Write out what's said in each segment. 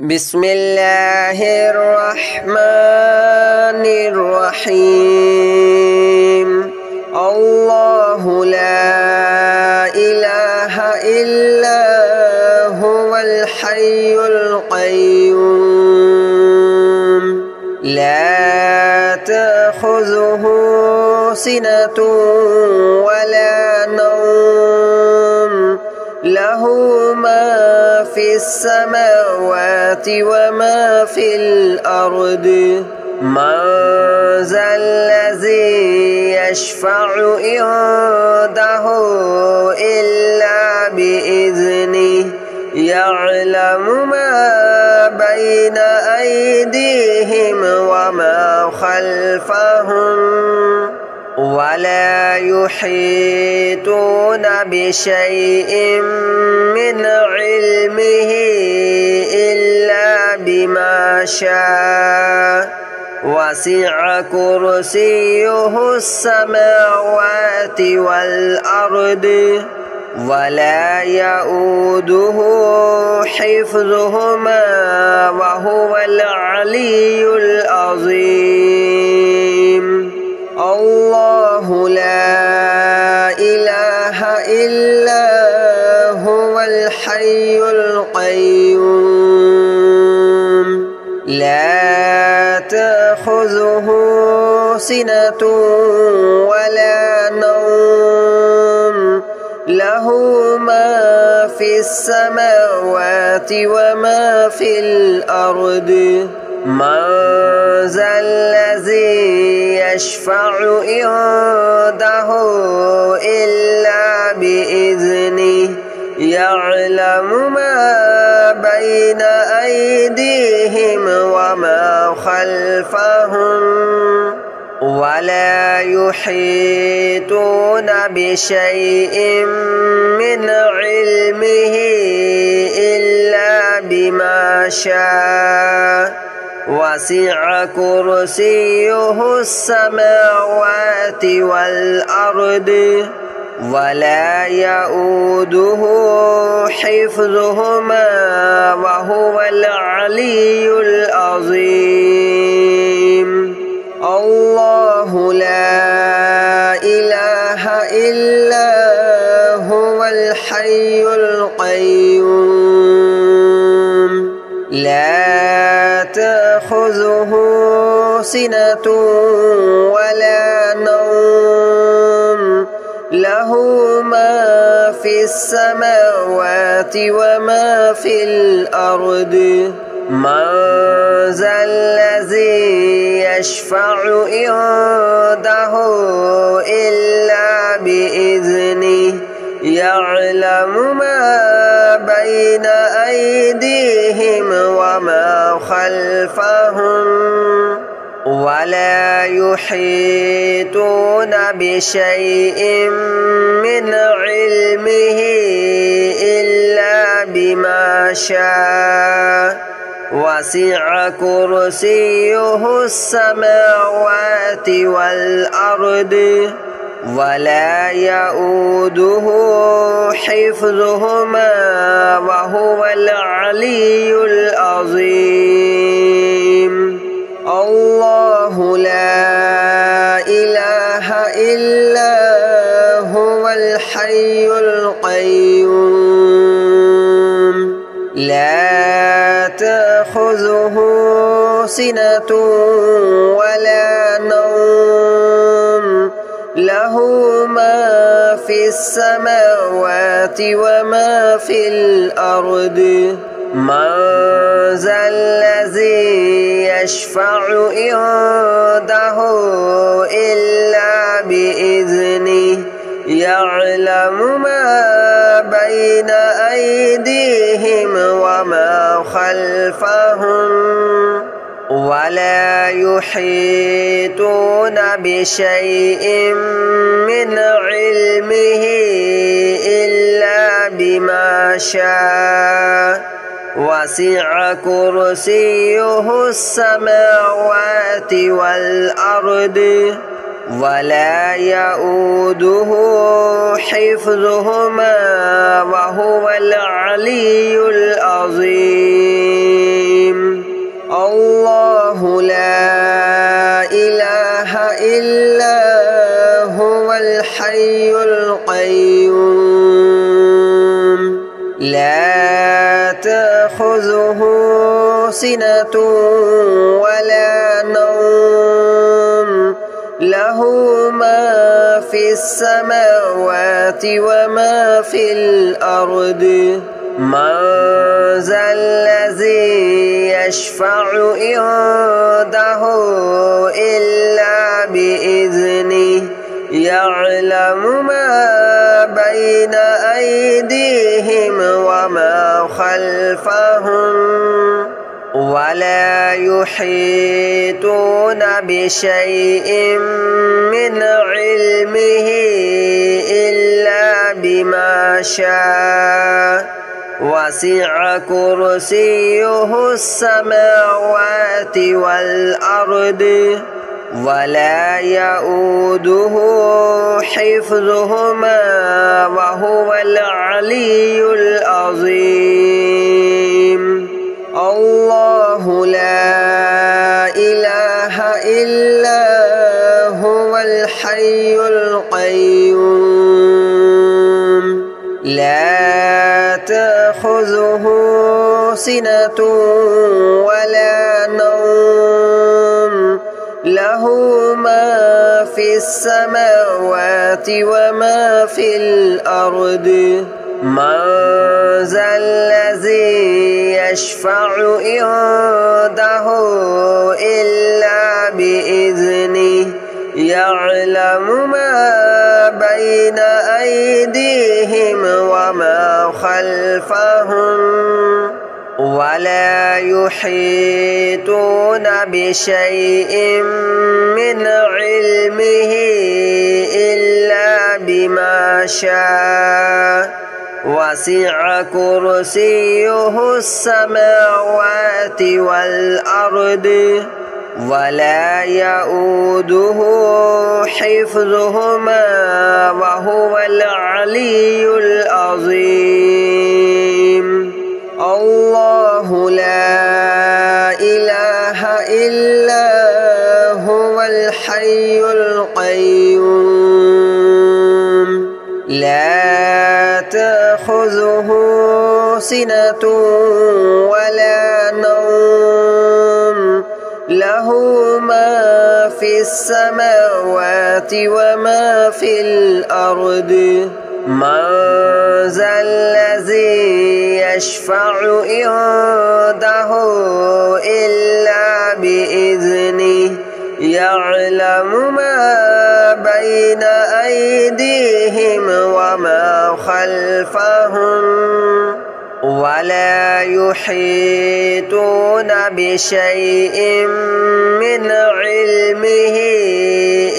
بسم الله الرحمن الرحيم. الله لا إله إلا هو الحي القيوم لا تأخذه سنة ولا نوم له ما في السماوات وما في الأرض من ذا الذي يشفع عنده إلا بإذنه يعلم ما بين أيديهم وما خلفهم ولا يحيطون بشيء من علمه إلا بما شاء وسع كرسيه السماوات والأرض ولا يؤوده حفظهما وهو العلي العظيم. الله لا إله إلا هو الحي القيوم لا تأخذه سنة ولا نوم له ما في السماوات وما في الأرض من ذا الذي يشفع عنده إلا بإذنه يعلم ما بين أيديهم وما خلفهم ولا يحيطون بشيء من علمه إلا بما شاء وسع كرسيه السماوات والأرض ولا يؤوده حفظهما وهو العلي العظيم. الله لا إله إلا هو الحي القيوم لا تأخذه سنة ولا نوم له ما في السماوات وما في الأرض من ذا الذي يشفع عنده إلا بإذنه يعلم ما بين أيديهم وما خلفهم ولا يحيطون بشيء من علمه إلا بما شاء وسع كرسيه السماوات والأرض ولا يؤوده حفظهما وهو العلي العظيم. الله لا إله إلا هو الحي القيوم لا تأخذه سنة ولا نوم له ما في السماوات وما في الأرض من ذا الذي يشفع عنده إلا بإذنه يعلم ما بين أيديهم وما خلفهم ولا يحيطون بشيء من علمه إلا بما شاء وسع كرسيه السماوات والأرض ولا يؤوده حفظهما وهو العلي العظيم. تأخذه سنة ولا نوم له ما في السماوات وما في الأرض من ذا الذي يشفع عنده إلا بإذنه يعلم ما بين أيديهم وما خلفهم ولا يحيطون بشيء من علمه إلا بما شاء وسع كرسيه السماوات والأرض ولا يؤوده حفظهما وهو العلي العظيم الله لا إله إلا هو الحي القيوم لا تأخذه سنة ولا نوم له ما في السماوات وما في الأرض من ذا الذي يشفع عنده إلا بإذنه يعلم ما بين أيديهم وما خلفهم ولا يحيطون بشيء من علمه إلا بما شاء وسع كرسيه السماوات والأرض ولا يؤوده حفظهما وهو العلي العظيم الله لا إله إلا هو الحي القيوم لا تأخذه سنة ولا نوم له ما في السماوات وما في الأرض من ذا الذي يشفع عنده إلا بإذنه يعلم ما بين أيديهم وما خلفهم ولا يحيطون بشيء من علمه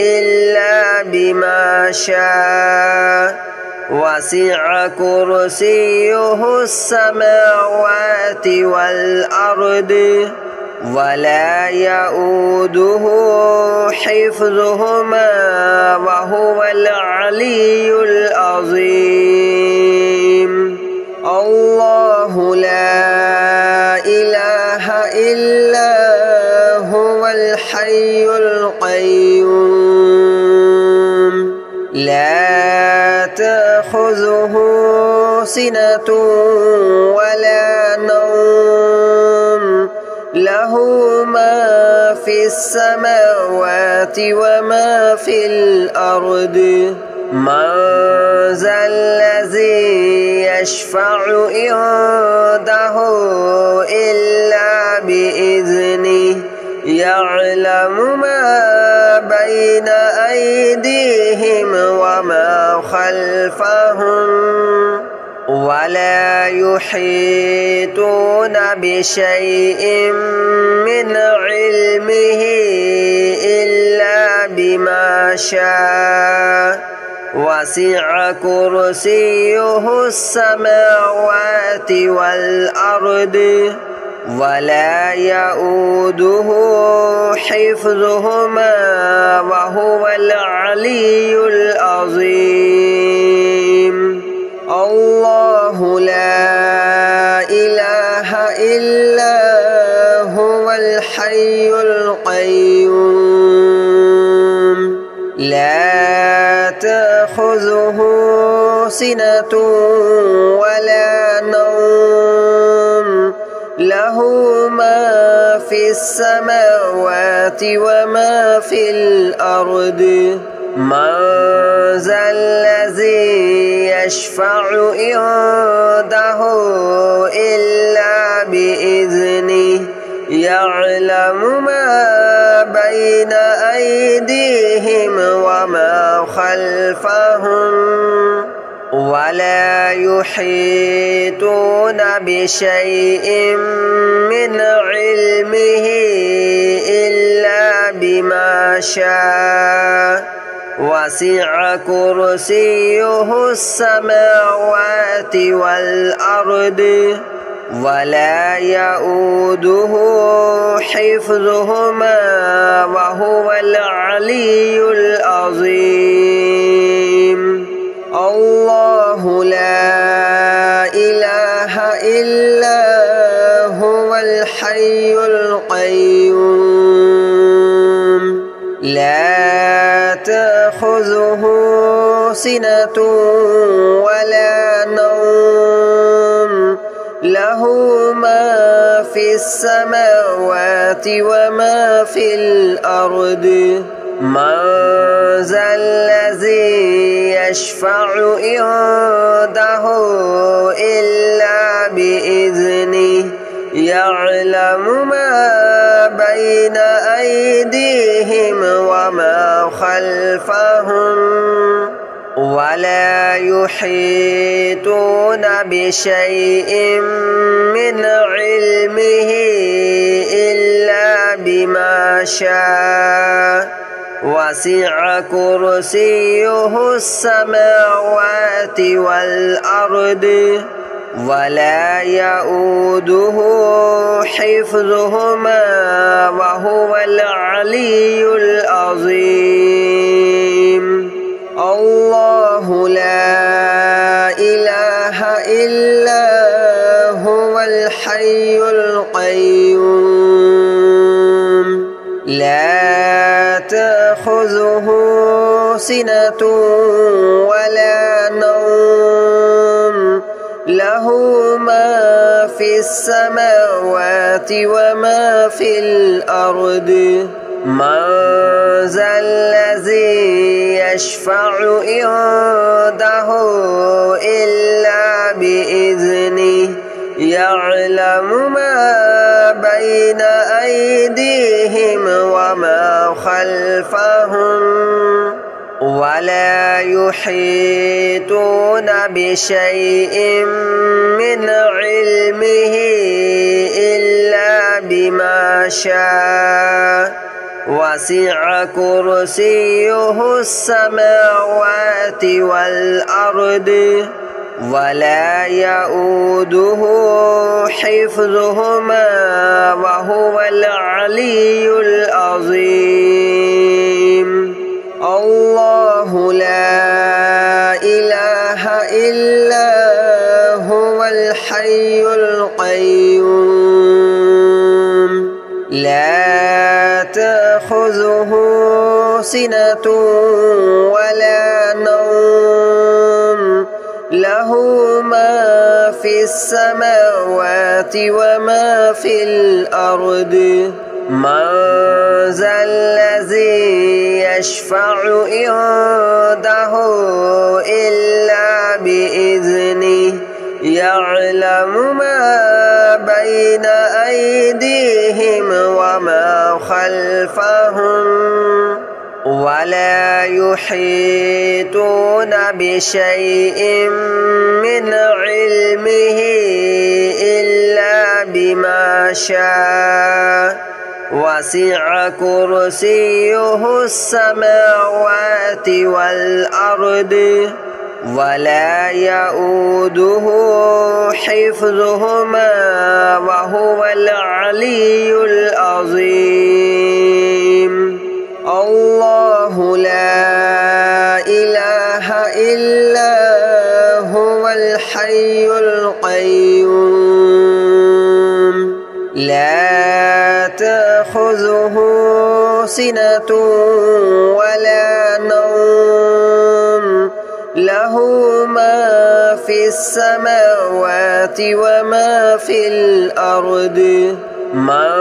إلا بما شاء وسع كرسيه السماوات والأرض ولا يؤوده حفظهما وهو العلي العظيم الله لا إله إلا هو الحي القيوم لا تأخذه سنة ولا نوم له ما في السماوات وما في الأرض من ذا الذي يشفع عنده إلا بإذنه يعلم ما بين أيديهم وما خلفهم ولا يحيطون بشيء من علمه إلا بما شاء وسع كرسيه السماوات والأرض ولا يؤوده حفظهما وهو العلي العظيم الله لا إله إلا هو الحي القيوم لا تأخذه سنة ولا نوم له له ما في السماوات وما في الأرض من ذا الذي يشفع عنده إلا بإذنه يعلم ما بين أيديهم وما خلفهم ولا يحيطون بشيء من علمه إلا بما شاء وسع كرسيه السماوات والأرض ولا يؤوده حفظهما وهو العلي العظيم الله لا إله إلا هو الحي القيوم لا تأخذه سنة ولا نوم له ما في السماوات وما في الأرض من ذا الذي يشفع عنده إلا بإذنه يعلم ما بين أيديهم وما خلفهم ولا يحيطون بشيء من علمه إلا بما شاء وسع كرسيه السماوات والأرض ولا يؤوده حفظهما وهو العلي العظيم الله لا إله إلا هو الحي القيوم لا تأخذه سنة ولا نوم له ما في السماوات وما في الأرض من ذا الذي يشفع عنده إلا بإذنه يعلم ما بين أيديهم وما خلفهم ولا يحيطون بشيء من علمه إلا بما شاء وسع كرسيه السماوات والأرض ولا يؤوده حفظهما وهو العلي العظيم الله لا إله إلا هو الحي القيوم لا تأخذه سنة ولا نوم له ما في السماوات وما في الأرض من ذا الذي يشفع عنده إلا بإذنه يعلم ما بين أيديهم وما خلفهم ولا يحيطون بشيء من علمه إلا بما شاء وسع كرسيه السماوات والأرض ولا يؤوده حفظهما وهو العلي العظيم الله لا إله إلا هو الحي القيوم لا تأخذه سنة ولا نوم له ما في السماوات وما في الأرض من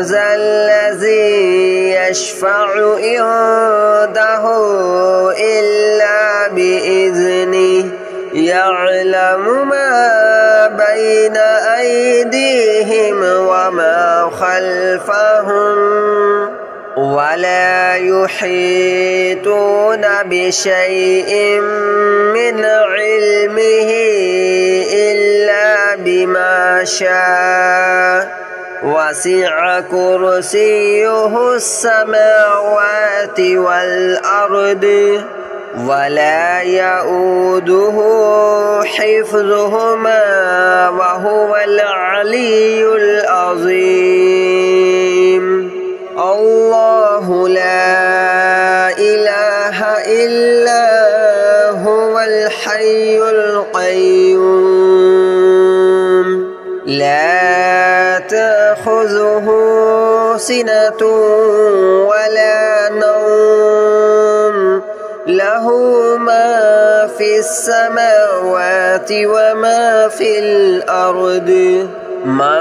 ذا الذي يشفع عنده إلا بإذنه يعلم ما بين أيديهم وما خلفهم ولا يحيطون بشيء من علمه إلا بما شاء وسع كرسيه السماوات والأرض ولا يؤوده حفظهما وهو العلي العظيم الله لا إله إلا هو الحي القيوم لا تأخذه سنة ولا نوم له ما في السماوات وما في الأرض من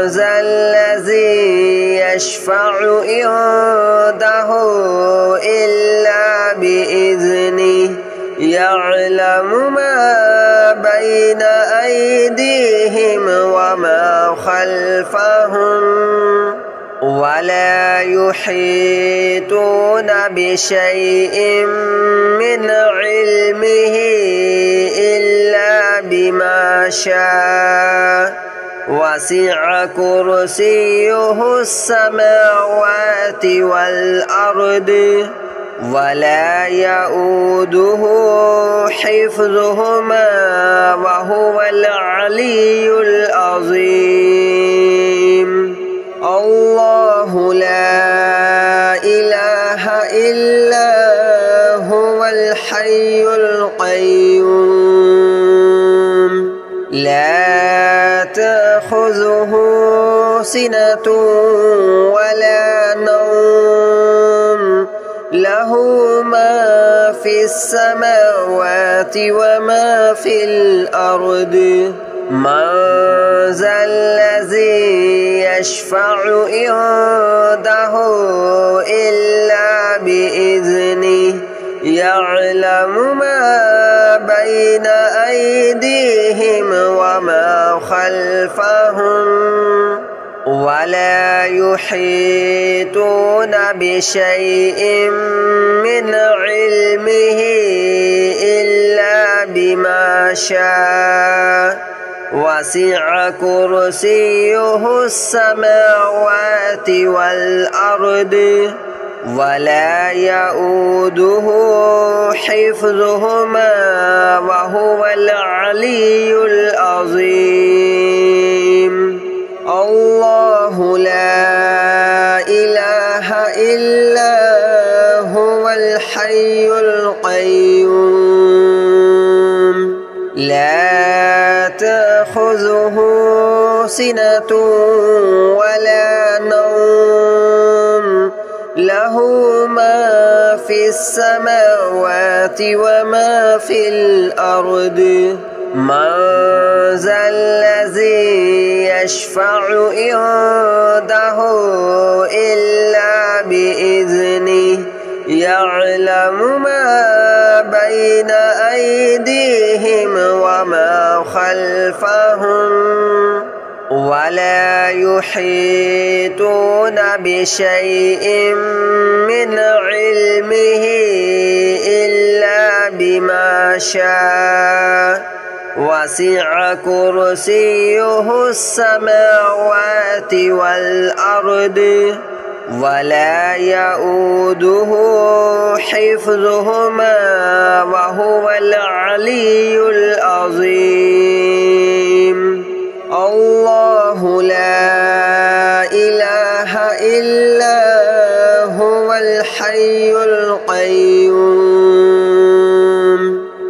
ذا الذي يشفع عنده إلا بإذنه يعلم ما بين أيديهم وما خلفهم ولا يحيطون بشيء من علمه إلا بما شاء وسع كرسيه السماوات والأرض ولا يؤوده حفظهما وهو العلي العظيم الله لا إله إلا هو الحي القيوم لا تأخذه سنة ولا نوم له ما في السماوات وما في الأرض من ذا الذي يشفع عنده إلا بإذنه يعلم ما بين أيديهم وما خلفهم ولا يحيطون بشيء من علمه إلا بما شاء وسع كرسيه السماوات والأرض ولا يؤوده حفظهما وهو العلي العظيم الله لا إله إلا هو الحي القيوم لا تأخذه سنة ولا نوم له ما في السماوات وما في الأرض من ذا الذي يشفع عنده إلا بإذنه يعلم ما بين أيديهم وما خلفهم ولا يحيطون بشيء من علمه إلا بما شاء وسع كرسيه السماوات والأرض ولا يؤوده حفظهما وهو العلي العظيم الله لا إله إلا هو الحي القيوم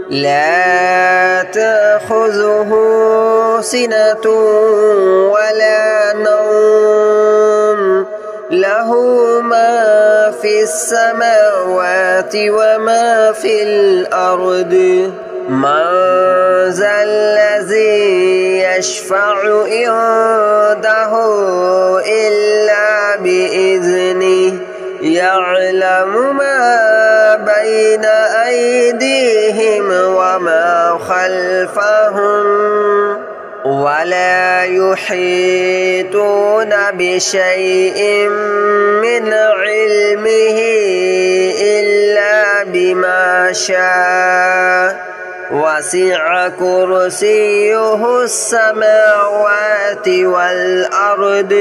لا تأخذه سنة ولا نوم له ما في السماوات وما في الأرض من ذا الذي يشفع عنده إلا بإذنه يعلم ما بين أيديهم وما خلفهم ولا يحيطون بشيء من علمه إلا بما شاء وسع كرسيه السماوات والأرض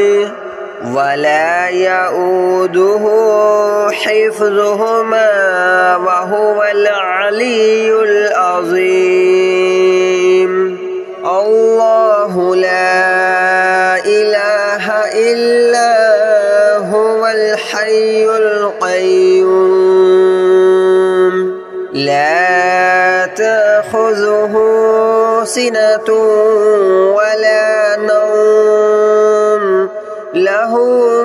ولا يؤوده حفظهما وهو العلي العظيم الله لا إله إلا هو الحي القيوم لا تأخذه سنة ولا نوم له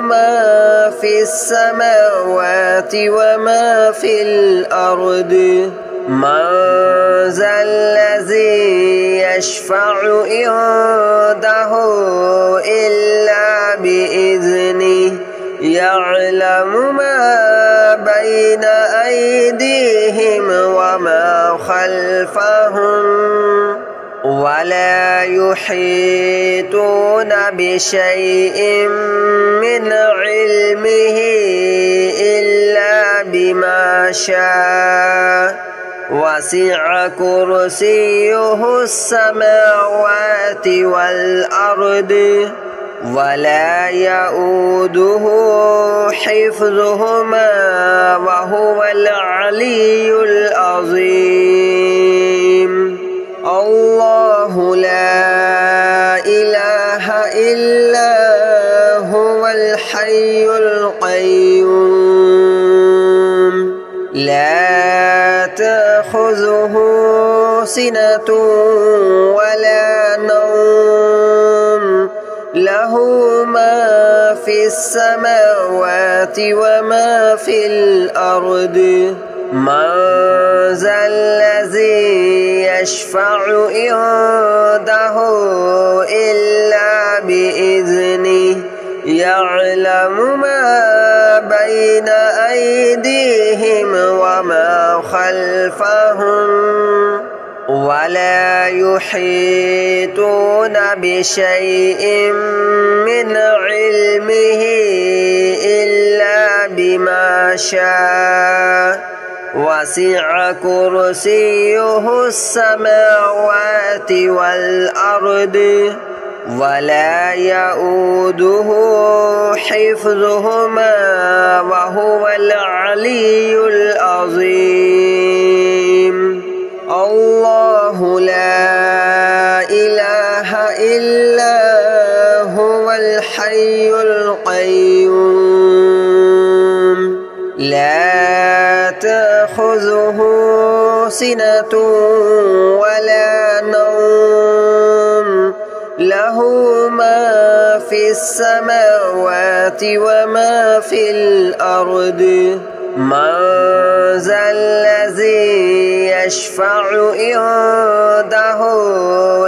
ما في السماوات وما في الأرض من ذا الذي يشفع عنده إلا بإذنه يعلم ما بين أيديهم وما خلفهم ولا يحيطون بشيء من علمه إلا بما شاء وسع كرسيه السماوات والأرض ولا يؤوده حفظهما وهو العلي العظيم الله لا إله إلا هو الحي القيوم لا تأخذه سنة ولا نوم له ما في السماوات وما في الأرض من ذا الذي يشفع عنده إلا بإذنه يعلم ما بين أيديهم وما خلفهم ولا يحيطون بشيء من علمه إلا بما شاء وسع كرسيه السماوات والأرض ولا يؤوده حفظهما وهو العلي العظيم الله لا إله إلا هو الحي القيوم لا تأخذه سنة ولا نوم له ما في السماوات وما في الأرض من ذا الذي يشفع عنده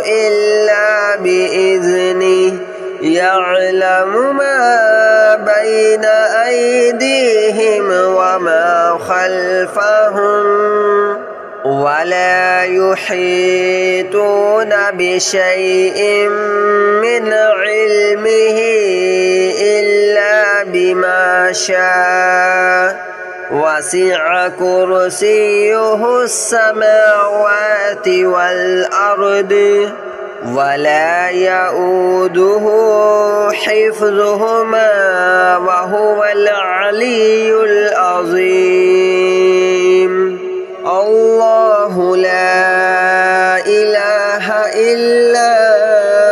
إلا بإذنه يعلم ما بين أيديهم وما خلفهم ولا يحيطون بشيء من علمه إلا بما شاء وسع كرسيه السماوات والأرض ولا يؤوده حفظهما وهو العلي العظيم الله لا إله إلا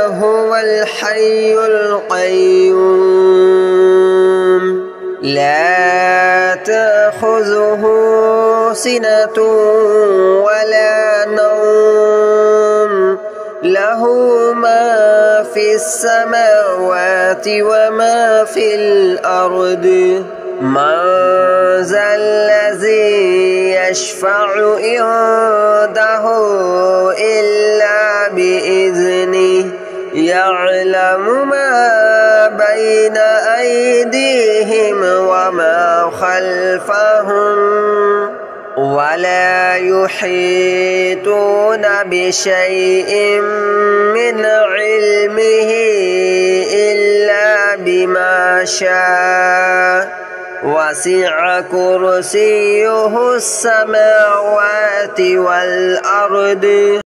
هو الحي القيوم لا تأخذه سنة ولا نوم له ما في السماوات وما في الأرض من ذا الذي يشفع عنده إلا بإذنه يعلم ما بين أيديهم وما خلفهم ولا يحيطون بشيء من علمه إلا بما شاء وسع كرسيه السماوات والأرض